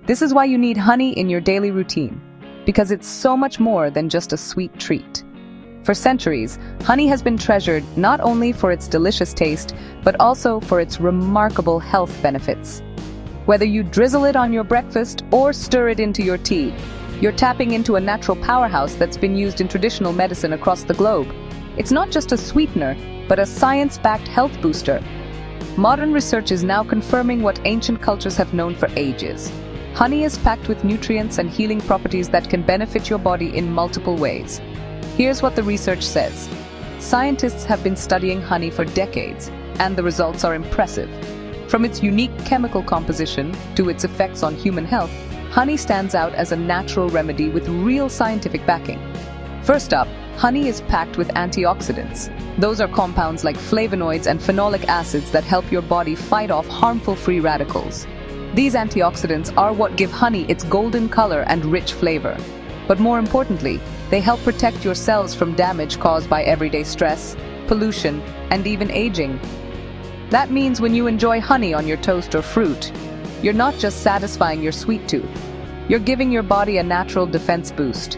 This is why you need honey in your daily routine, because it's so much more than just a sweet treat. For centuries, honey has been treasured not only for its delicious taste, but also for its remarkable health benefits. Whether you drizzle it on your breakfast or stir it into your tea, you're tapping into a natural powerhouse that's been used in traditional medicine across the globe. It's not just a sweetener, but a science-backed health booster. Modern research is now confirming what ancient cultures have known for ages. Honey is packed with nutrients and healing properties that can benefit your body in multiple ways. Here's what the research says. Scientists have been studying honey for decades, and the results are impressive. From its unique chemical composition to its effects on human health, honey stands out as a natural remedy with real scientific backing. First up, honey is packed with antioxidants. Those are compounds like flavonoids and phenolic acids that help your body fight off harmful free radicals. These antioxidants are what give honey its golden color and rich flavor. But more importantly, they help protect your cells from damage caused by everyday stress, pollution, and even aging. That means when you enjoy honey on your toast or fruit, you're not just satisfying your sweet tooth, you're giving your body a natural defense boost.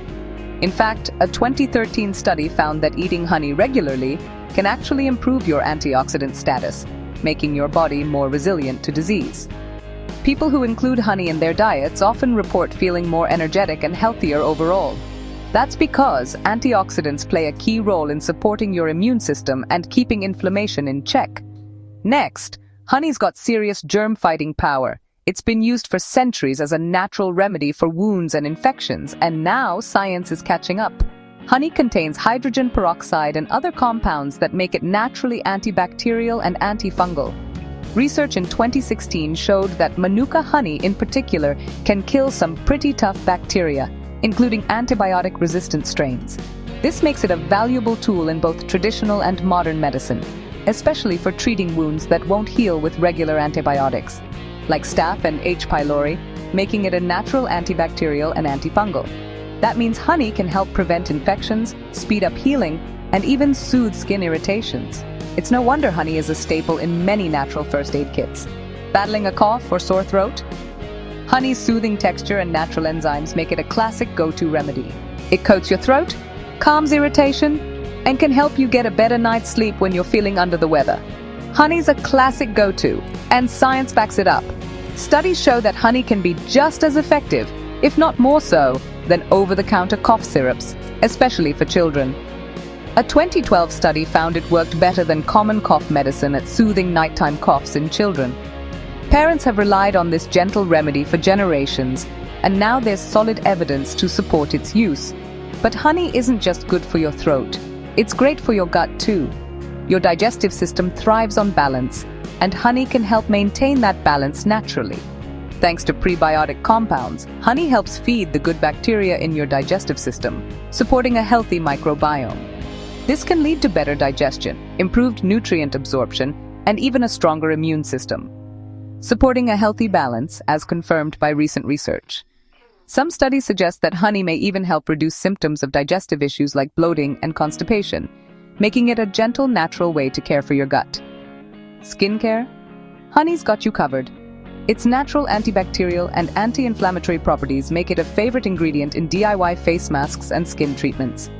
In fact, a 2013 study found that eating honey regularly can actually improve your antioxidant status, making your body more resilient to disease. People who include honey in their diets often report feeling more energetic and healthier overall. That's because antioxidants play a key role in supporting your immune system and keeping inflammation in check. Next, honey's got serious germ-fighting power. It's been used for centuries as a natural remedy for wounds and infections, and now science is catching up. Honey contains hydrogen peroxide and other compounds that make it naturally antibacterial and antifungal. Research in 2016 showed that Manuka honey in particular can kill some pretty tough bacteria, including antibiotic-resistant strains. This makes it a valuable tool in both traditional and modern medicine, especially for treating wounds that won't heal with regular antibiotics, like staph and H. pylori, making it a natural antibacterial and antifungal. That means honey can help prevent infections, speed up healing, and even soothe skin irritations. It's no wonder honey is a staple in many natural first aid kits. Battling a cough or sore throat? Honey's soothing texture and natural enzymes make it a classic go-to remedy. It coats your throat, calms irritation, and can help you get a better night's sleep when you're feeling under the weather. Honey's a classic go-to, and science backs it up. Studies show that honey can be just as effective, if not more so, than over-the-counter cough syrups, especially for children. A 2012 study found it worked better than common cough medicine at soothing nighttime coughs in children. Parents have relied on this gentle remedy for generations, and now there's solid evidence to support its use. But honey isn't just good for your throat. It's great for your gut too. Your digestive system thrives on balance, and honey can help maintain that balance naturally. Thanks to prebiotic compounds, honey helps feed the good bacteria in your digestive system, supporting a healthy microbiome. This can lead to better digestion, improved nutrient absorption, and even a stronger immune system, supporting a healthy balance, as confirmed by recent research. Some studies suggest that honey may even help reduce symptoms of digestive issues like bloating and constipation, making it a gentle, natural way to care for your gut. Skincare? Honey's got you covered. Its natural antibacterial and anti-inflammatory properties make it a favorite ingredient in DIY face masks and skin treatments.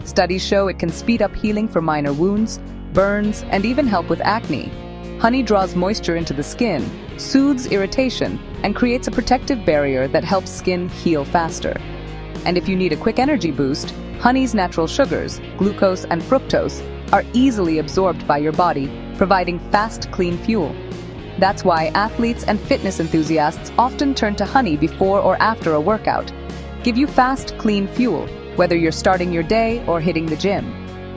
Studies show it can speed up healing for minor wounds, burns, and even help with acne. Honey draws moisture into the skin, soothes irritation, and creates a protective barrier that helps skin heal faster. And if you need a quick energy boost, honey's natural sugars, glucose and fructose, are easily absorbed by your body, providing fast, clean fuel. That's why athletes and fitness enthusiasts often turn to honey before or after a workout. Give you fast, clean fuel, whether you're starting your day or hitting the gym.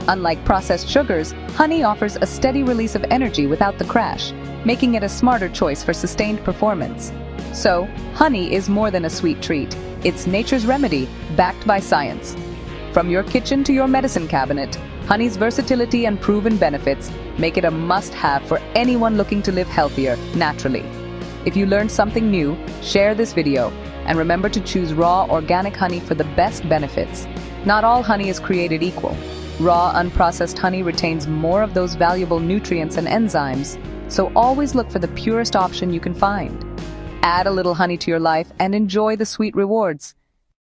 Unlike processed sugars, honey offers a steady release of energy without the crash, making it a smarter choice for sustained performance. So, honey is more than a sweet treat. It's nature's remedy, backed by science. From your kitchen to your medicine cabinet, honey's versatility and proven benefits make it a must-have for anyone looking to live healthier, naturally. If you learned something new, share this video, and remember to choose raw, organic honey for the best benefits. Not all honey is created equal. Raw, unprocessed honey retains more of those valuable nutrients and enzymes, so always look for the purest option you can find. Add a little honey to your life and enjoy the sweet rewards.